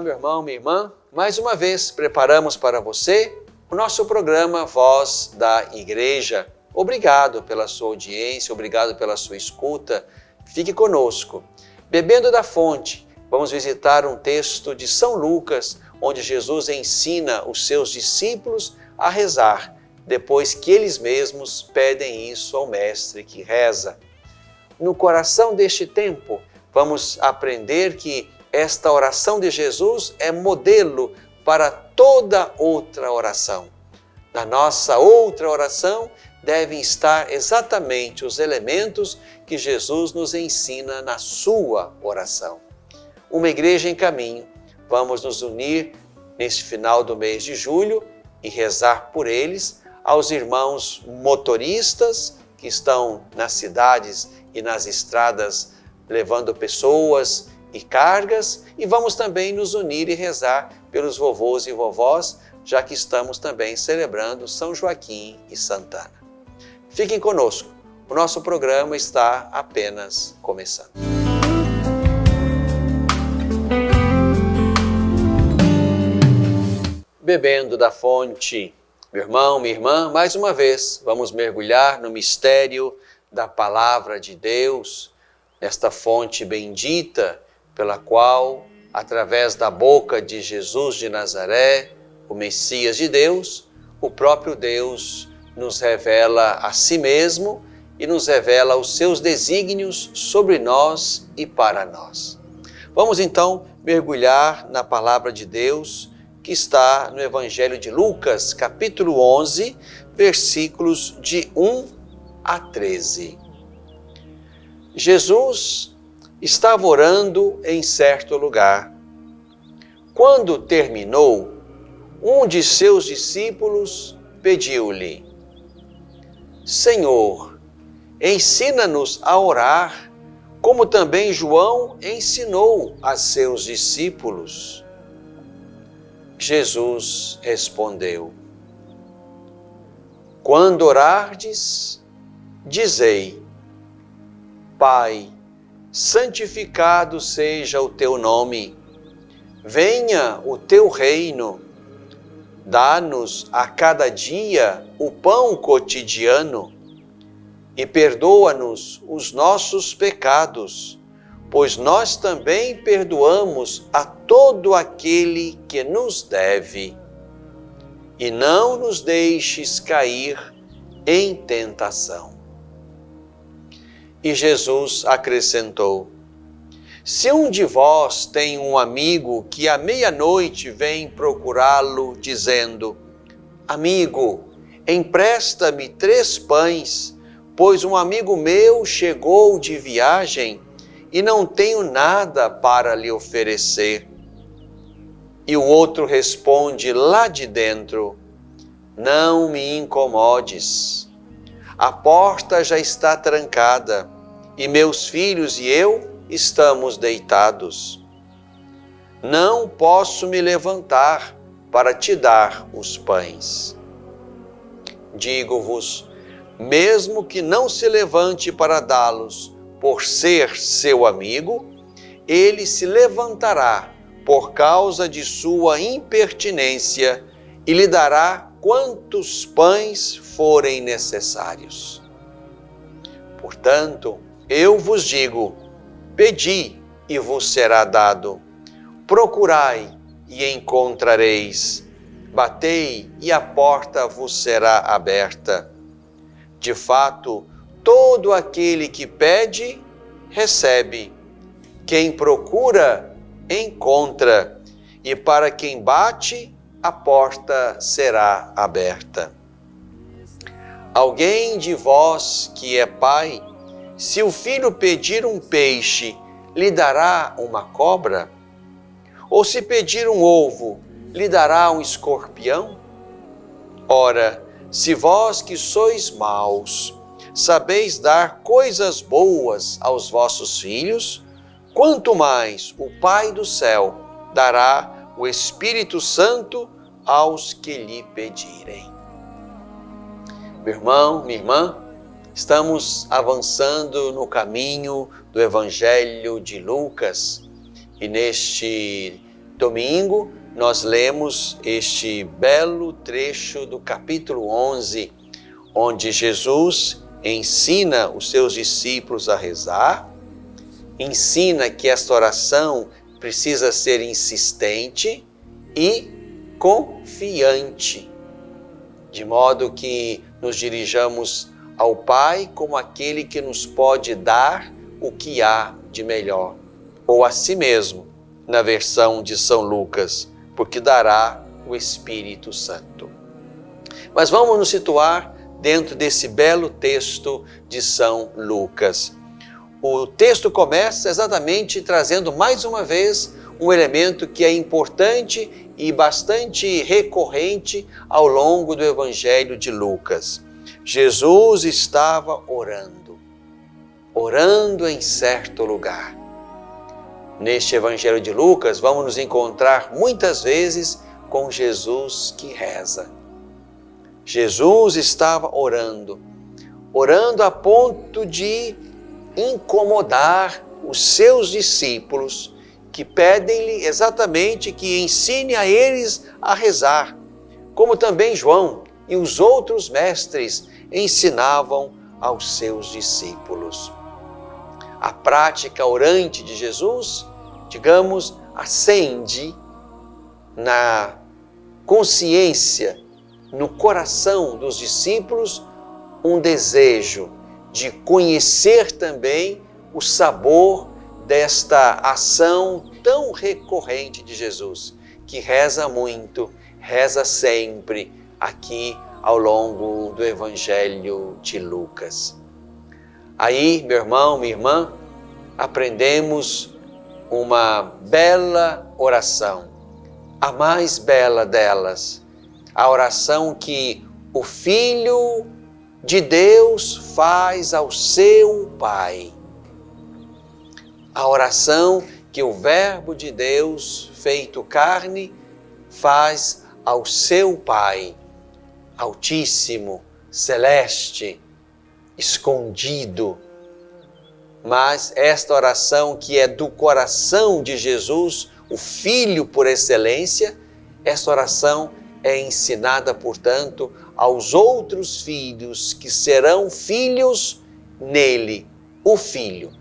meu irmão, minha irmã. Mais uma vez, preparamos para você o nosso programa Voz da Igreja. Obrigado pela sua audiência, obrigado pela sua escuta. Fique conosco. Bebendo da fonte, vamos visitar um texto de São Lucas, onde Jesus ensina os seus discípulos a rezar, depois que eles mesmos pedem isso ao Mestre que reza. No coração deste tempo, vamos aprender que esta oração de Jesus é modelo para toda outra oração. Na nossa outra oração devem estar exatamente os elementos que Jesus nos ensina na sua oração. Uma igreja em caminho, vamos nos unir neste final do mês de julho e rezar por eles, aos irmãos motoristas que estão nas cidades e nas estradas levando pessoas e cargas, e vamos também nos unir e rezar pelos vovôs e vovós, já que estamos também celebrando São Joaquim e Santana. Fiquem conosco, o nosso programa está apenas começando. Bebendo da fonte, meu irmão, minha irmã, mais uma vez vamos mergulhar no mistério da Palavra de Deus, nesta fonte bendita pela qual, através da boca de Jesus de Nazaré, o Messias de Deus, o próprio Deus nos revela a si mesmo e nos revela os seus desígnios sobre nós e para nós. Vamos então mergulhar na Palavra de Deus que está no Evangelho de Lucas, capítulo 11, versículos de 1 a 13. Jesus estava orando em certo lugar. Quando terminou, um de seus discípulos pediu-lhe: Senhor, ensina-nos a orar, como também João ensinou a seus discípulos. Jesus respondeu: Quando orardes, dizei: Pai, santificado seja o teu nome, venha o teu reino, dá-nos a cada dia o pão cotidiano e perdoa-nos os nossos pecados, pois nós também perdoamos a todo aquele que nos deve. E não nos deixes cair em tentação. E Jesus acrescentou: Se um de vós tem um amigo que à meia-noite vem procurá-lo, dizendo: Amigo, empresta-me 3 pães, pois um amigo meu chegou de viagem e não tenho nada para lhe oferecer. E o outro responde lá de dentro: Não me incomodes. A porta já está trancada e meus filhos e eu estamos deitados. Não posso me levantar para te dar os pães. Digo-vos, mesmo que não se levante para dá-los por ser seu amigo, ele se levantará por causa de sua impertinência e lhe dará quantos pães forem necessários. Portanto, eu vos digo: pedi e vos será dado, procurai e encontrareis, batei e a porta vos será aberta. De fato, todo aquele que pede, recebe. Quem procura, encontra. E para quem bate, a porta será aberta. Alguém de vós que é pai, se o filho pedir um peixe, lhe dará uma cobra? Ou se pedir um ovo, lhe dará um escorpião? Ora, se vós que sois maus, sabeis dar coisas boas aos vossos filhos, quanto mais o Pai do céu dará o Espírito Santo aos que lhe pedirem. Meu irmão, minha irmã, estamos avançando no caminho do Evangelho de Lucas e neste domingo, nós lemos este belo trecho do capítulo 11, onde Jesus ensina os seus discípulos a rezar, ensina que esta oração precisa ser insistente e confiante, de modo que nos dirijamos ao Pai como aquele que nos pode dar o que há de melhor, ou a si mesmo, na versão de São Lucas, porque dará o Espírito Santo. Mas vamos nos situar dentro desse belo texto de São Lucas. O texto começa exatamente trazendo mais uma vez um elemento que é importante e bastante recorrente ao longo do Evangelho de Lucas. Jesus estava orando em certo lugar. Neste Evangelho de Lucas, vamos nos encontrar muitas vezes com Jesus que reza. Jesus estava orando a ponto de incomodar os seus discípulos, que pedem-lhe exatamente que ensine a eles a rezar, como também João e os outros mestres ensinavam aos seus discípulos. A prática orante de Jesus, digamos, acende na consciência, no coração dos discípulos, um desejo de conhecer também o sabor desta ação tão recorrente de Jesus, que reza muito, reza sempre aqui ao longo do Evangelho de Lucas. Aí, meu irmão, minha irmã, aprendemos uma bela oração, a mais bela delas, a oração que o Filho de Deus faz ao seu Pai. A oração que o Verbo de Deus, feito carne, faz ao seu Pai, Altíssimo, Celeste, escondido. Mas esta oração que é do coração de Jesus, o Filho por excelência, esta oração é ensinada, portanto, aos outros filhos que serão filhos nele, o Filho.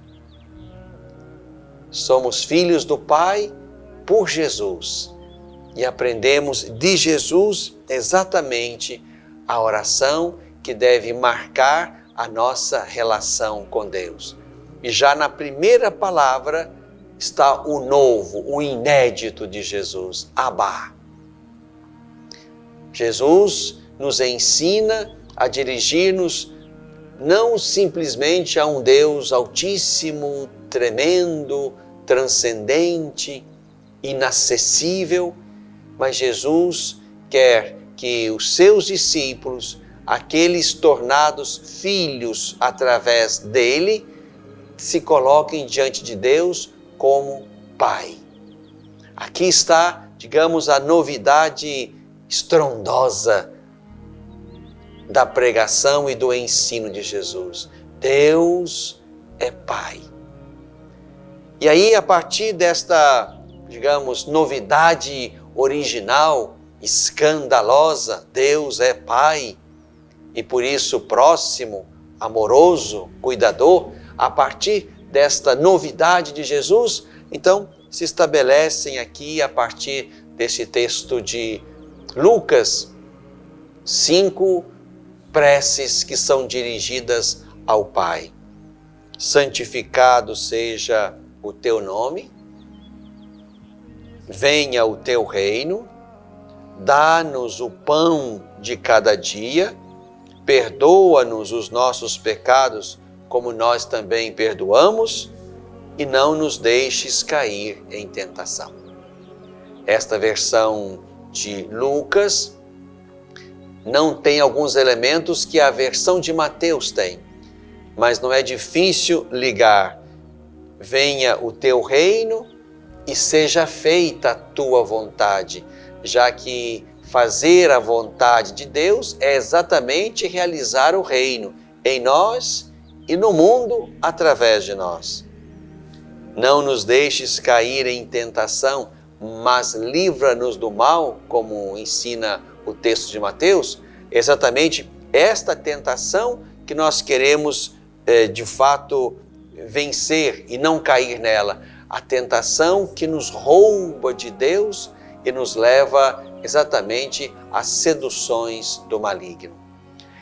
Somos filhos do Pai por Jesus e aprendemos de Jesus exatamente a oração que deve marcar a nossa relação com Deus. E já na primeira palavra está o novo, o inédito de Jesus, Abba. Jesus nos ensina a dirigir-nos não simplesmente a um Deus altíssimo, tremendo, transcendente, inacessível, mas Jesus quer que os seus discípulos, aqueles tornados filhos através dele, se coloquem diante de Deus como Pai. Aqui está, digamos, a novidade estrondosa da pregação e do ensino de Jesus. Deus é Pai. E aí, a partir desta, digamos, novidade original, escandalosa, Deus é Pai, e por isso próximo, amoroso, cuidador, a partir desta novidade de Jesus, então se estabelecem aqui, a partir desse texto de Lucas, 5 preces que são dirigidas ao Pai. Santificado seja o teu nome, venha o teu reino, dá-nos o pão de cada dia, perdoa-nos os nossos pecados, como nós também perdoamos, e não nos deixes cair em tentação. Esta versão de Lucas não tem alguns elementos que a versão de Mateus tem, mas não é difícil ligar. Venha o teu reino e seja feita a tua vontade, já que fazer a vontade de Deus é exatamente realizar o reino em nós e no mundo através de nós. Não nos deixes cair em tentação, mas livra-nos do mal, como ensina o texto de Mateus, é exatamente esta tentação que nós queremos, de fato, vencer e não cair nela. A tentação que nos rouba de Deus e nos leva exatamente às seduções do maligno.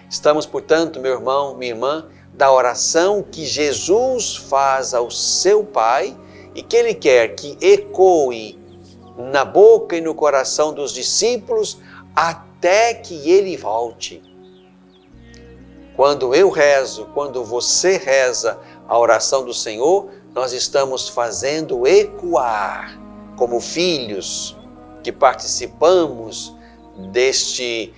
Estamos, portanto, meu irmão, minha irmã, da oração que Jesus faz ao seu Pai e que Ele quer que ecoe na boca e no coração dos discípulos até que Ele volte. Quando eu rezo, quando você reza a oração do Senhor, nós estamos fazendo ecoar, como filhos que participamos deste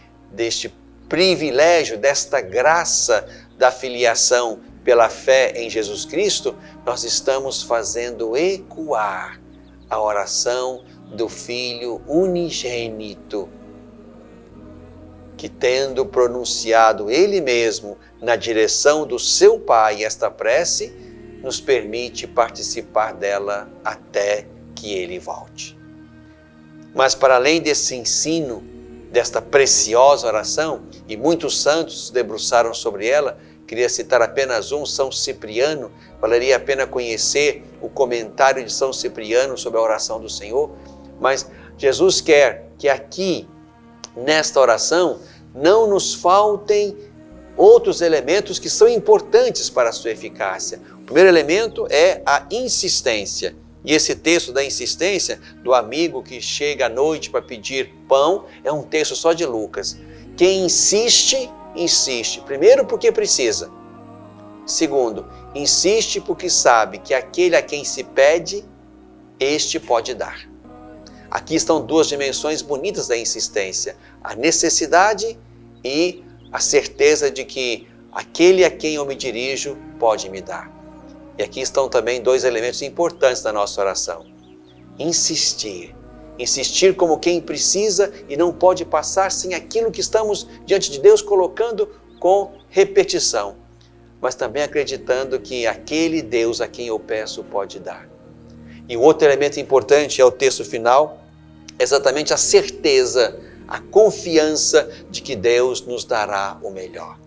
privilégio, desta graça da filiação pela fé em Jesus Cristo, nós estamos fazendo ecoar a oração do Filho unigênito, que tendo pronunciado Ele mesmo na direção do seu Pai esta prece, nos permite participar dela até que Ele volte. Mas para além desse ensino, desta preciosa oração, e muitos santos se debruçaram sobre ela, queria citar apenas um, São Cipriano. Valeria a pena conhecer o comentário de São Cipriano sobre a oração do Senhor, mas Jesus quer que aqui, nesta oração, não nos faltem outros elementos que são importantes para a sua eficácia. O primeiro elemento é a insistência. E esse texto da insistência, do amigo que chega à noite para pedir pão, é um texto só de Lucas. Quem insiste, insiste. Primeiro, porque precisa. Segundo, insiste porque sabe que aquele a quem se pede, este pode dar. Aqui estão duas dimensões bonitas da insistência: a necessidade e a certeza de que aquele a quem eu me dirijo pode me dar. E aqui estão também dois elementos importantes da nossa oração. Insistir. Insistir como quem precisa e não pode passar sem aquilo que estamos diante de Deus colocando com repetição. Mas também acreditando que aquele Deus a quem eu peço pode dar. E o outro elemento importante é o texto final, exatamente a certeza, a confiança de que Deus nos dará o melhor.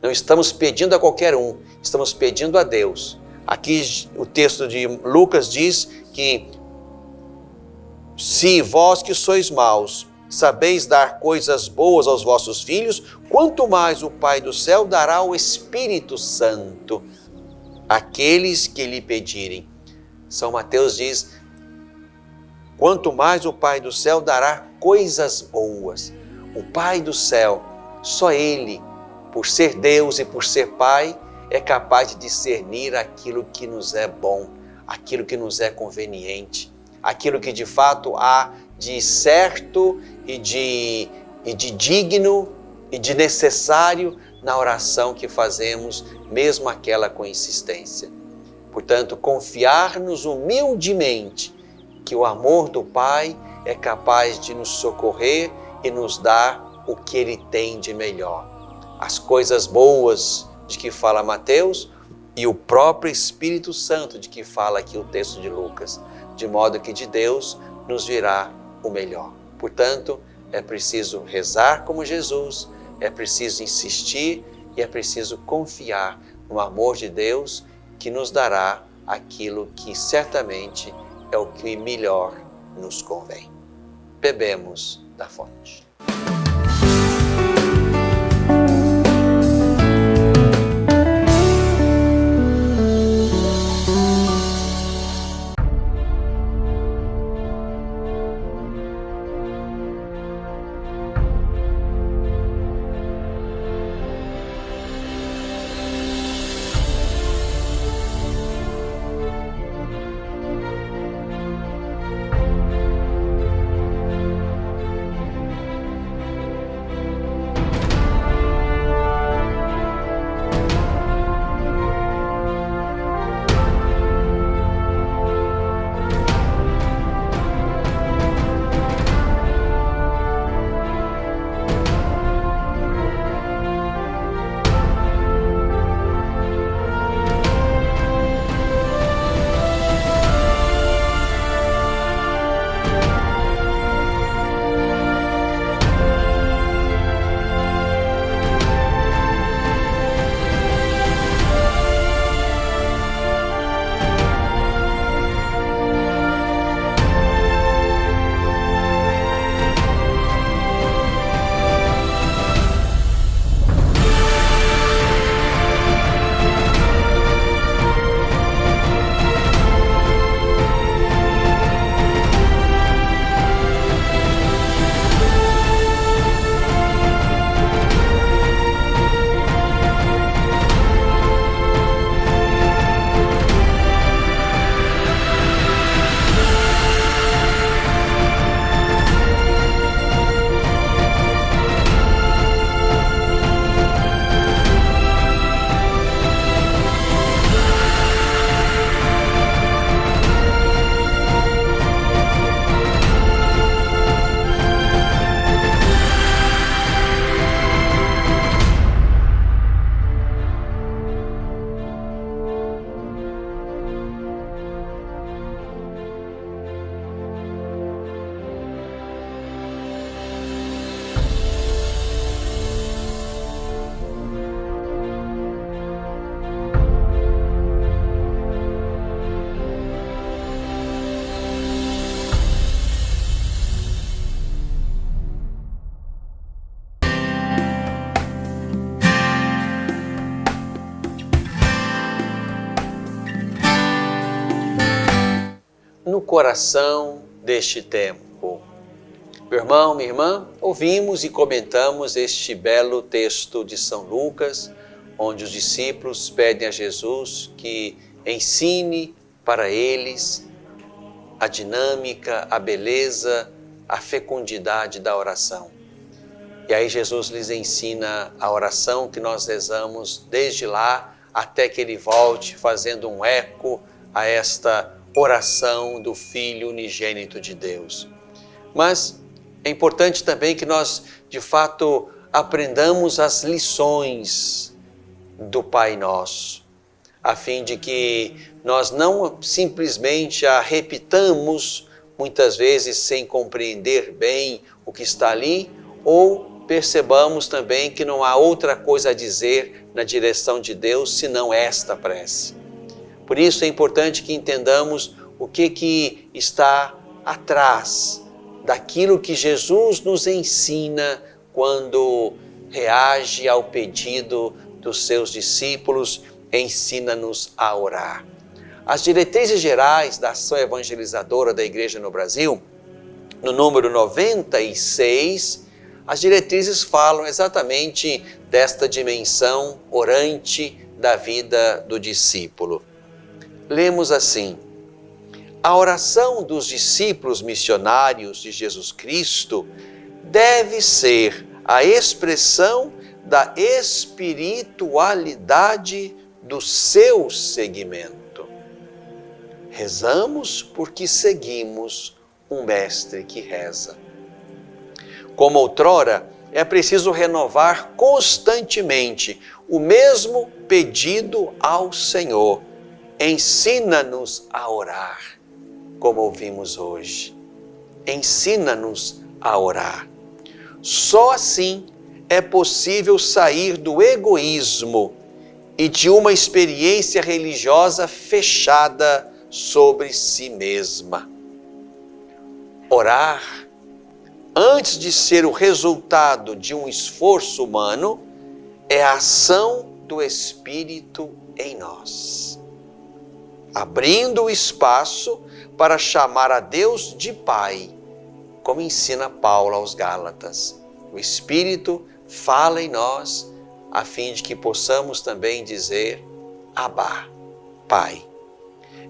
Não estamos pedindo a qualquer um, estamos pedindo a Deus. Aqui o texto de Lucas diz que se vós que sois maus sabeis dar coisas boas aos vossos filhos, quanto mais o Pai do céu dará o Espírito Santo àqueles que lhe pedirem. São Mateus diz, quanto mais o Pai do céu dará coisas boas. O Pai do céu, só Ele, por ser Deus e por ser Pai, é capaz de discernir aquilo que nos é bom, aquilo que nos é conveniente, aquilo que de fato há de certo e de digno e de necessário na oração que fazemos, mesmo aquela com insistência. Portanto, confiar-nos humildemente que o amor do Pai é capaz de nos socorrer e nos dar o que Ele tem de melhor. As coisas boas de que fala Mateus e o próprio Espírito Santo de que fala aqui o texto de Lucas, de modo que de Deus nos virá o melhor. Portanto, é preciso rezar como Jesus, é preciso insistir e é preciso confiar no amor de Deus que nos dará aquilo que certamente é o que melhor nos convém. Bebemos da fonte. coração deste tempo. Meu irmão, minha irmã, ouvimos e comentamos este belo texto de São Lucas, onde os discípulos pedem a Jesus que ensine para eles a dinâmica, a beleza, a fecundidade da oração. E aí Jesus lhes ensina a oração que nós rezamos desde lá até que ele volte, fazendo um eco a esta oração do Filho unigênito de Deus. Mas é importante também que nós, de fato, aprendamos as lições do Pai Nosso, a fim de que nós não simplesmente a repitamos, muitas vezes sem compreender bem o que está ali, ou percebamos também que não há outra coisa a dizer na direção de Deus senão esta prece. Por isso é importante que entendamos o que está atrás daquilo que Jesus nos ensina quando reage ao pedido dos seus discípulos, ensina-nos a orar. As diretrizes gerais da ação evangelizadora da Igreja no Brasil, no número 96, as diretrizes falam exatamente desta dimensão orante da vida do discípulo. Lemos assim: a oração dos discípulos missionários de Jesus Cristo deve ser a expressão da espiritualidade do seu seguimento. Rezamos porque seguimos um mestre que reza. Como outrora, é preciso renovar constantemente o mesmo pedido ao Senhor. Ensina-nos a orar, como ouvimos hoje. Ensina-nos a orar. Só assim é possível sair do egoísmo e de uma experiência religiosa fechada sobre si mesma. Orar, antes de ser o resultado de um esforço humano, é a ação do Espírito em nós, abrindo o espaço para chamar a Deus de Pai, como ensina Paulo aos Gálatas. O Espírito fala em nós, a fim de que possamos também dizer Abá, Pai.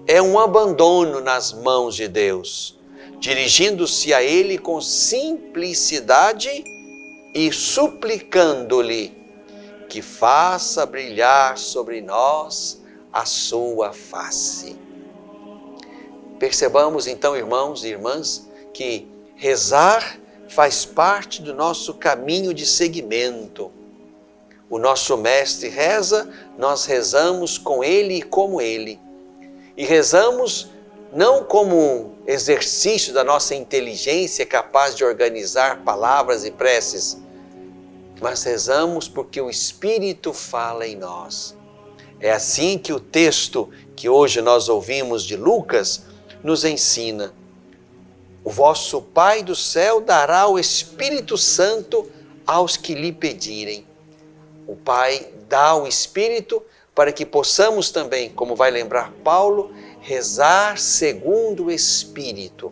É um abandono nas mãos de Deus, dirigindo-se a Ele com simplicidade e suplicando-lhe que faça brilhar sobre nós a sua face. Percebamos então, irmãos e irmãs, que rezar faz parte do nosso caminho de seguimento. O nosso mestre reza, nós rezamos com ele e como ele. E rezamos não como um exercício da nossa inteligência capaz de organizar palavras e preces, mas rezamos porque o Espírito fala em nós. É assim que o texto que hoje nós ouvimos de Lucas nos ensina. O vosso Pai do céu dará o Espírito Santo aos que lhe pedirem. O Pai dá o Espírito para que possamos também, como vai lembrar Paulo, rezar segundo o Espírito.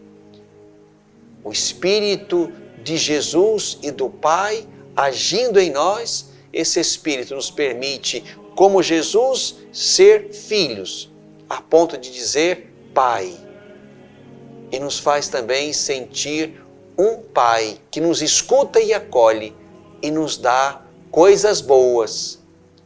O Espírito de Jesus e do Pai agindo em nós, esse Espírito nos permite, como Jesus, ser filhos, a ponto de dizer Pai. E nos faz também sentir um Pai que nos escuta e acolhe e nos dá coisas boas,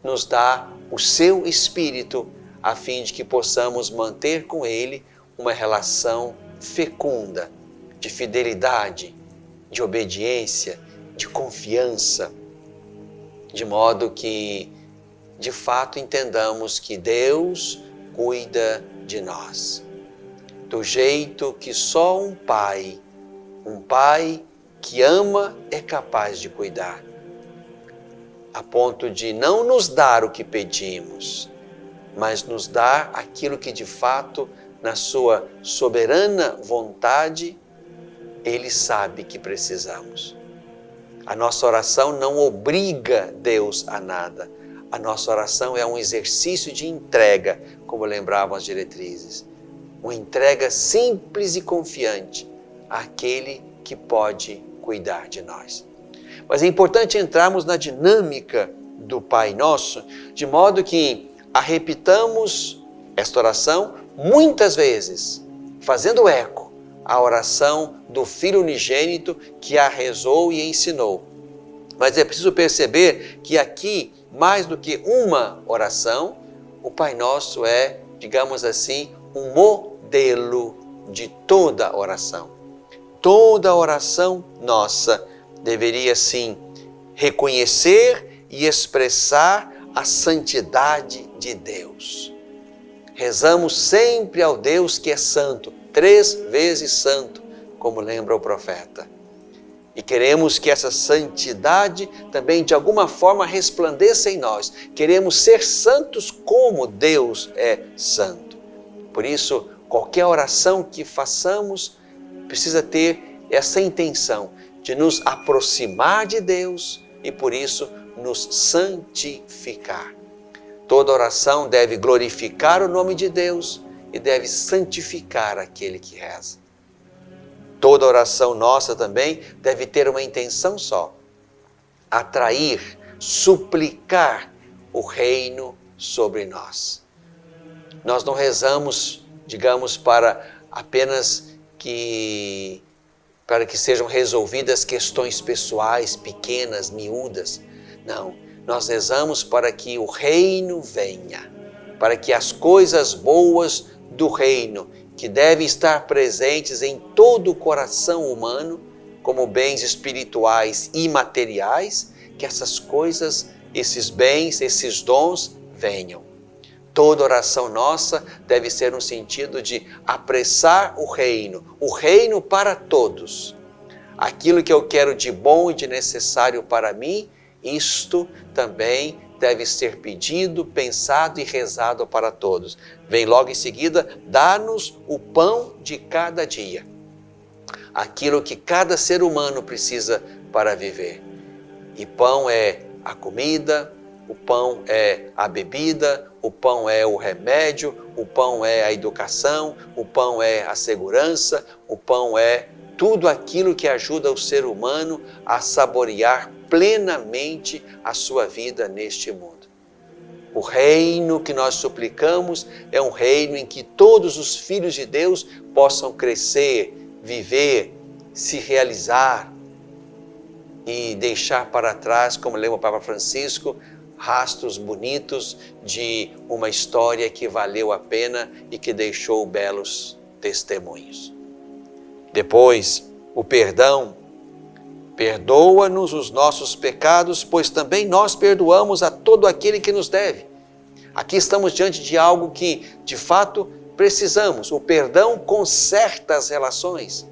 nos dá o seu Espírito, a fim de que possamos manter com Ele uma relação fecunda, de fidelidade, de obediência, de confiança, de modo que, de fato, entendamos que Deus cuida de nós, do jeito que só um pai que ama é capaz de cuidar, a ponto de não nos dar o que pedimos, mas nos dar aquilo que de fato, na sua soberana vontade, Ele sabe que precisamos. A nossa oração não obriga Deus a nada. A nossa oração é um exercício de entrega, como lembravam as diretrizes. uma entrega simples e confiante àquele que pode cuidar de nós. Mas é importante entrarmos na dinâmica do Pai Nosso, de modo que a repitamos esta oração muitas vezes, fazendo eco à oração do Filho unigênito que a rezou e ensinou. Mas é preciso perceber que aqui, mais do que uma oração, o Pai Nosso é, digamos assim, um modelo de toda oração. Toda oração nossa deveria, sim, reconhecer e expressar a santidade de Deus. Rezamos sempre ao Deus que é santo, 3 vezes santo, como lembra o profeta. E queremos que essa santidade também de alguma forma resplandeça em nós. Queremos ser santos como Deus é santo. Por isso, qualquer oração que façamos precisa ter essa intenção de nos aproximar de Deus e por isso nos santificar. Toda oração deve glorificar o nome de Deus e deve santificar aquele que reza. Toda oração nossa também deve ter uma intenção só: atrair, suplicar o reino sobre nós. Nós não rezamos, digamos, para que sejam resolvidas questões pessoais, pequenas, miúdas. Não, nós rezamos para que o reino venha, para que as coisas boas do reino, que devem estar presentes em todo o coração humano, como bens espirituais e materiais, que essas coisas, esses bens, esses dons venham. Toda oração nossa deve ser no sentido de apressar o reino para todos. Aquilo que eu quero de bom e de necessário para mim, isto também deve ser pedido, pensado e rezado para todos. Vem logo em seguida, dá-nos o pão de cada dia. Aquilo que cada ser humano precisa para viver. E pão é a comida, o pão é a bebida, o pão é o remédio, o pão é a educação, o pão é a segurança, o pão é tudo aquilo que ajuda o ser humano a saborear plenamente a sua vida neste mundo. O reino que nós suplicamos é um reino em que todos os filhos de Deus possam crescer, viver, se realizar e deixar para trás, como lembra o Papa Francisco, rastros bonitos de uma história que valeu a pena e que deixou belos testemunhos. Depois, o perdão. Perdoa-nos os nossos pecados, pois também nós perdoamos a todo aquele que nos deve. Aqui estamos diante de algo que, de fato, precisamos. O perdão conserta as relações.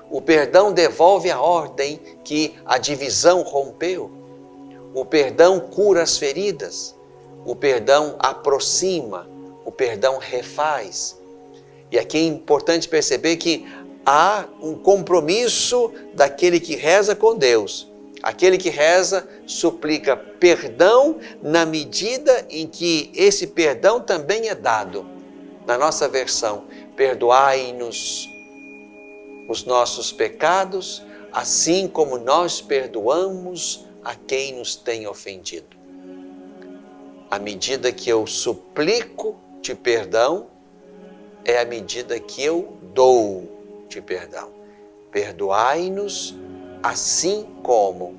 O perdão devolve a ordem que a divisão rompeu. O perdão cura as feridas. O perdão aproxima. O perdão refaz. E aqui é importante perceber que há um compromisso daquele que reza com Deus. Aquele que reza suplica perdão na medida em que esse perdão também é dado. Na nossa versão, perdoai-nos os nossos pecados, assim como nós perdoamos a quem nos tem ofendido. À medida que eu suplico de perdão, é a medida que eu dou de perdão. Perdoai-nos assim como,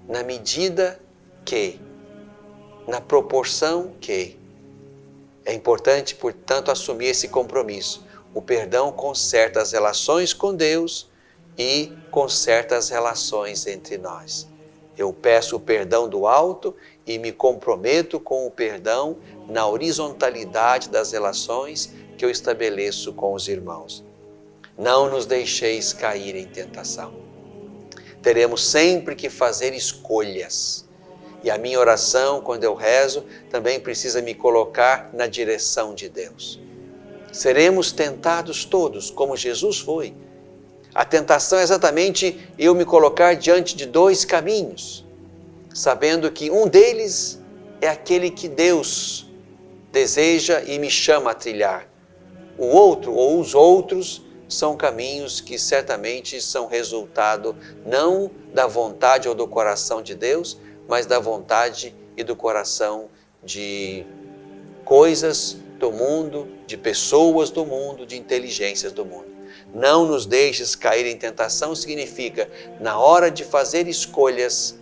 na medida que, na proporção que. É importante, portanto, assumir esse compromisso. O perdão conserta as relações com Deus e conserta as relações entre nós. Eu peço o perdão do alto e me comprometo com o perdão na horizontalidade das relações que eu estabeleço com os irmãos. Não nos deixeis cair em tentação. Teremos sempre que fazer escolhas. E a minha oração, quando eu rezo, também precisa me colocar na direção de Deus. Seremos tentados todos, como Jesus foi. A tentação é exatamente eu me colocar diante de 2 caminhos, sabendo que um deles é aquele que Deus deseja e me chama a trilhar. O outro ou os outros são caminhos que certamente são resultado não da vontade ou do coração de Deus, mas da vontade e do coração de coisas do mundo, de pessoas do mundo, de inteligências do mundo. Não nos deixes cair em tentação significa, na hora de fazer escolhas,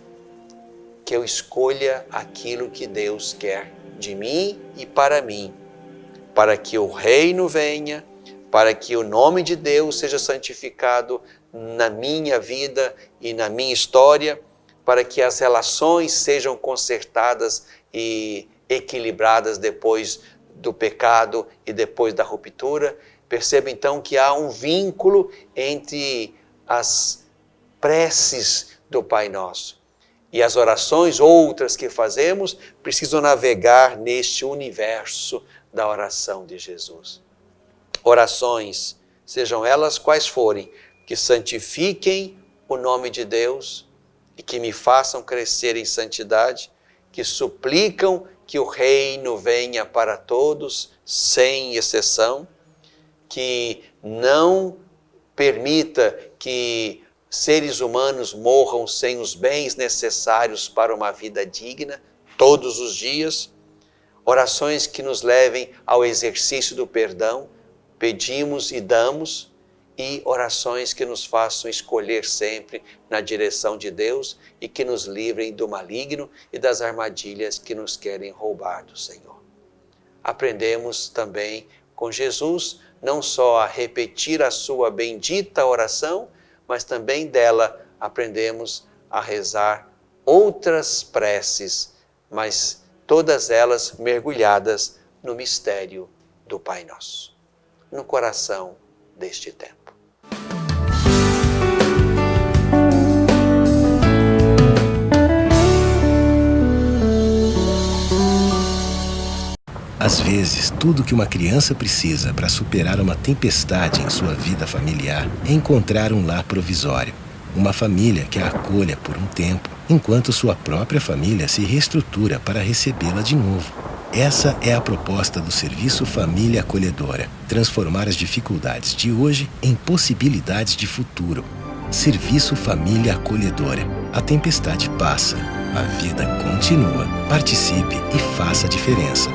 que eu escolha aquilo que Deus quer de mim e para mim, para que o reino venha, para que o nome de Deus seja santificado na minha vida e na minha história, para que as relações sejam consertadas e equilibradas depois do pecado e depois da ruptura. Perceba então que há um vínculo entre as preces do Pai Nosso e as orações outras que fazemos precisam navegar neste universo da oração de Jesus. Orações, sejam elas quais forem, que santifiquem o nome de Deus e que me façam crescer em santidade, que suplicam que o reino venha para todos, sem exceção, que não permita que seres humanos morram sem os bens necessários para uma vida digna, todos os dias. Orações que nos levem ao exercício do perdão, pedimos e damos, e orações que nos façam escolher sempre na direção de Deus e que nos livrem do maligno e das armadilhas que nos querem roubar do Senhor. Aprendemos também com Jesus não só a repetir a sua bendita oração, mas também dela aprendemos a rezar outras preces, mas todas elas mergulhadas no mistério do Pai Nosso, no coração deste tempo. Às vezes, tudo que uma criança precisa para superar uma tempestade em sua vida familiar é encontrar um lar provisório. Uma família que a acolha por um tempo, enquanto sua própria família se reestrutura para recebê-la de novo. Essa é a proposta do Serviço Família Acolhedora. Transformar as dificuldades de hoje em possibilidades de futuro. Serviço Família Acolhedora. A tempestade passa, a vida continua. Participe e faça a diferença.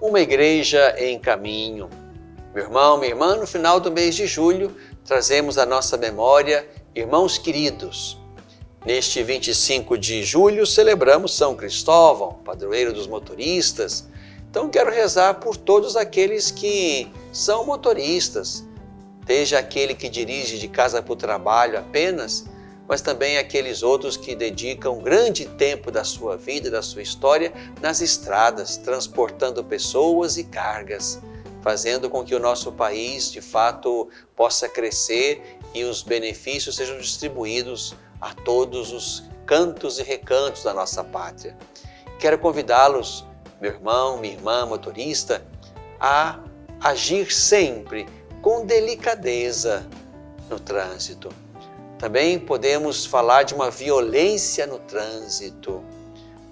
Uma igreja em caminho. Meu irmão, minha irmã, no final do mês de julho, trazemos à nossa memória irmãos queridos. Neste 25 de julho, celebramos São Cristóvão, padroeiro dos motoristas. Então, quero rezar por todos aqueles que são motoristas, seja aquele que dirige de casa para o trabalho apenas, mas também aqueles outros que dedicam grande tempo da sua vida, da sua história, nas estradas, transportando pessoas e cargas, fazendo com que o nosso país, de fato, possa crescer e os benefícios sejam distribuídos a todos os cantos e recantos da nossa pátria. Quero convidá-los, meu irmão, minha irmã, motorista, a agir sempre com delicadeza no trânsito. Também podemos falar de uma violência no trânsito,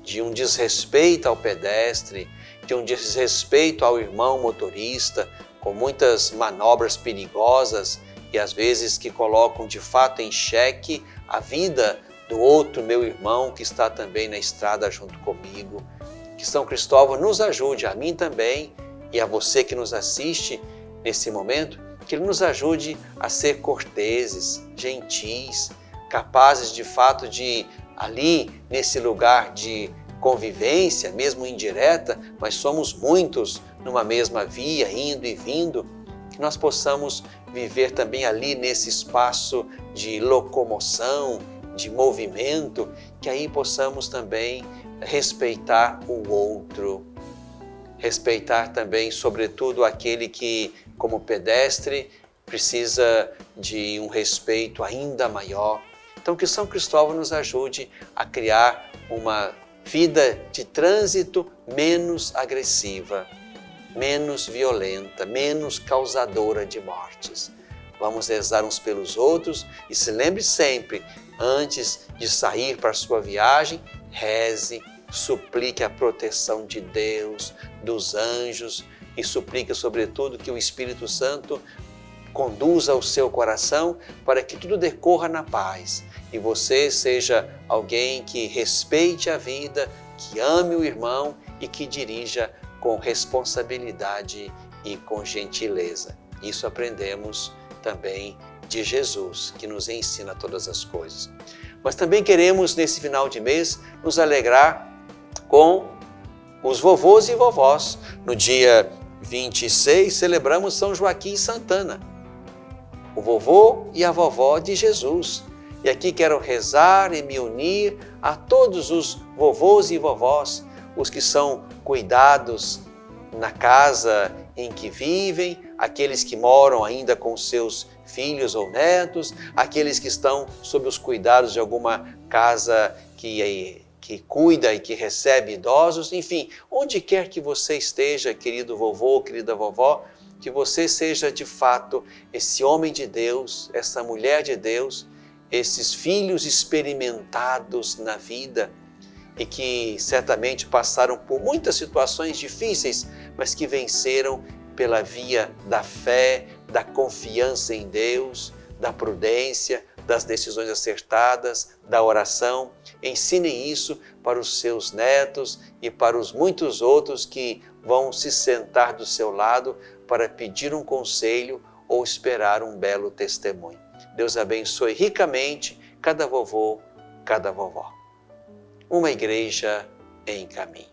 de um desrespeito ao pedestre, de um desrespeito ao irmão motorista, com muitas manobras perigosas e às vezes que colocam de fato em xeque a vida do outro meu irmão que está também na estrada junto comigo. Que São Cristóvão nos ajude, a mim também e a você que nos assiste nesse momento, que Ele nos ajude a ser corteses, gentis, capazes de fato de ali nesse lugar de convivência, mesmo indireta, mas somos muitos numa mesma via, indo e vindo, que nós possamos viver também ali nesse espaço de locomoção, de movimento, que aí possamos também respeitar o outro. Respeitar também, sobretudo, aquele que, como pedestre, precisa de um respeito ainda maior. Então, que São Cristóvão nos ajude a criar uma vida de trânsito menos agressiva, menos violenta, menos causadora de mortes. vamos rezar uns pelos outros e se lembre sempre, antes de sair para a sua viagem, reze, suplique a proteção de Deus, dos anjos e suplique sobretudo que o Espírito Santo conduza o seu coração para que tudo decorra na paz e você seja alguém que respeite a vida, que ame o irmão e que dirija com responsabilidade e com gentileza. Isso aprendemos também de Jesus, que nos ensina todas as coisas. Mas também queremos, nesse final de mês, nos alegrar com os vovôs e vovós. No dia 26, celebramos São Joaquim e Santana, o vovô e a vovó de Jesus. E aqui quero rezar e me unir a todos os vovôs e vovós, os que são cuidados na casa em que vivem, aqueles que moram ainda com seus filhos ou netos, aqueles que estão sob os cuidados de alguma casa que cuida e que recebe idosos, enfim, onde quer que você esteja, querido vovô, querida vovó, que você seja de fato esse homem de Deus, essa mulher de Deus, esses filhos experimentados na vida e que certamente passaram por muitas situações difíceis, mas que venceram pela via da fé, da confiança em Deus, da prudência, das decisões acertadas, da oração. Ensinem isso para os seus netos e para os muitos outros que vão se sentar do seu lado para pedir um conselho ou esperar um belo testemunho. Deus abençoe ricamente cada vovô, cada vovó. Uma igreja em caminho.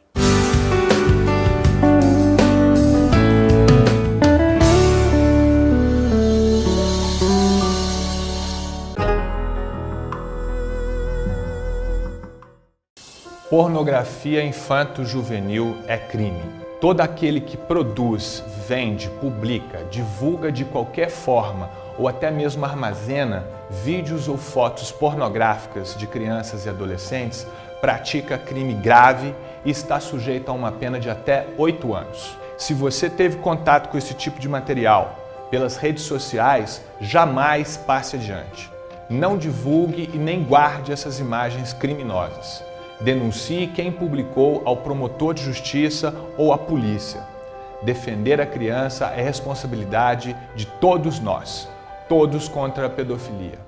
Pornografia infanto-juvenil é crime. Todo aquele que produz, vende, publica, divulga de qualquer forma ou até mesmo armazena vídeos ou fotos pornográficas de crianças e adolescentes pratica crime grave e está sujeito a uma pena de até 8 anos. Se você teve contato com esse tipo de material pelas redes sociais, jamais passe adiante. Não divulgue e nem guarde essas imagens criminosas. Denuncie quem publicou ao promotor de justiça ou à polícia. Defender a criança é responsabilidade de todos nós, todos contra a pedofilia.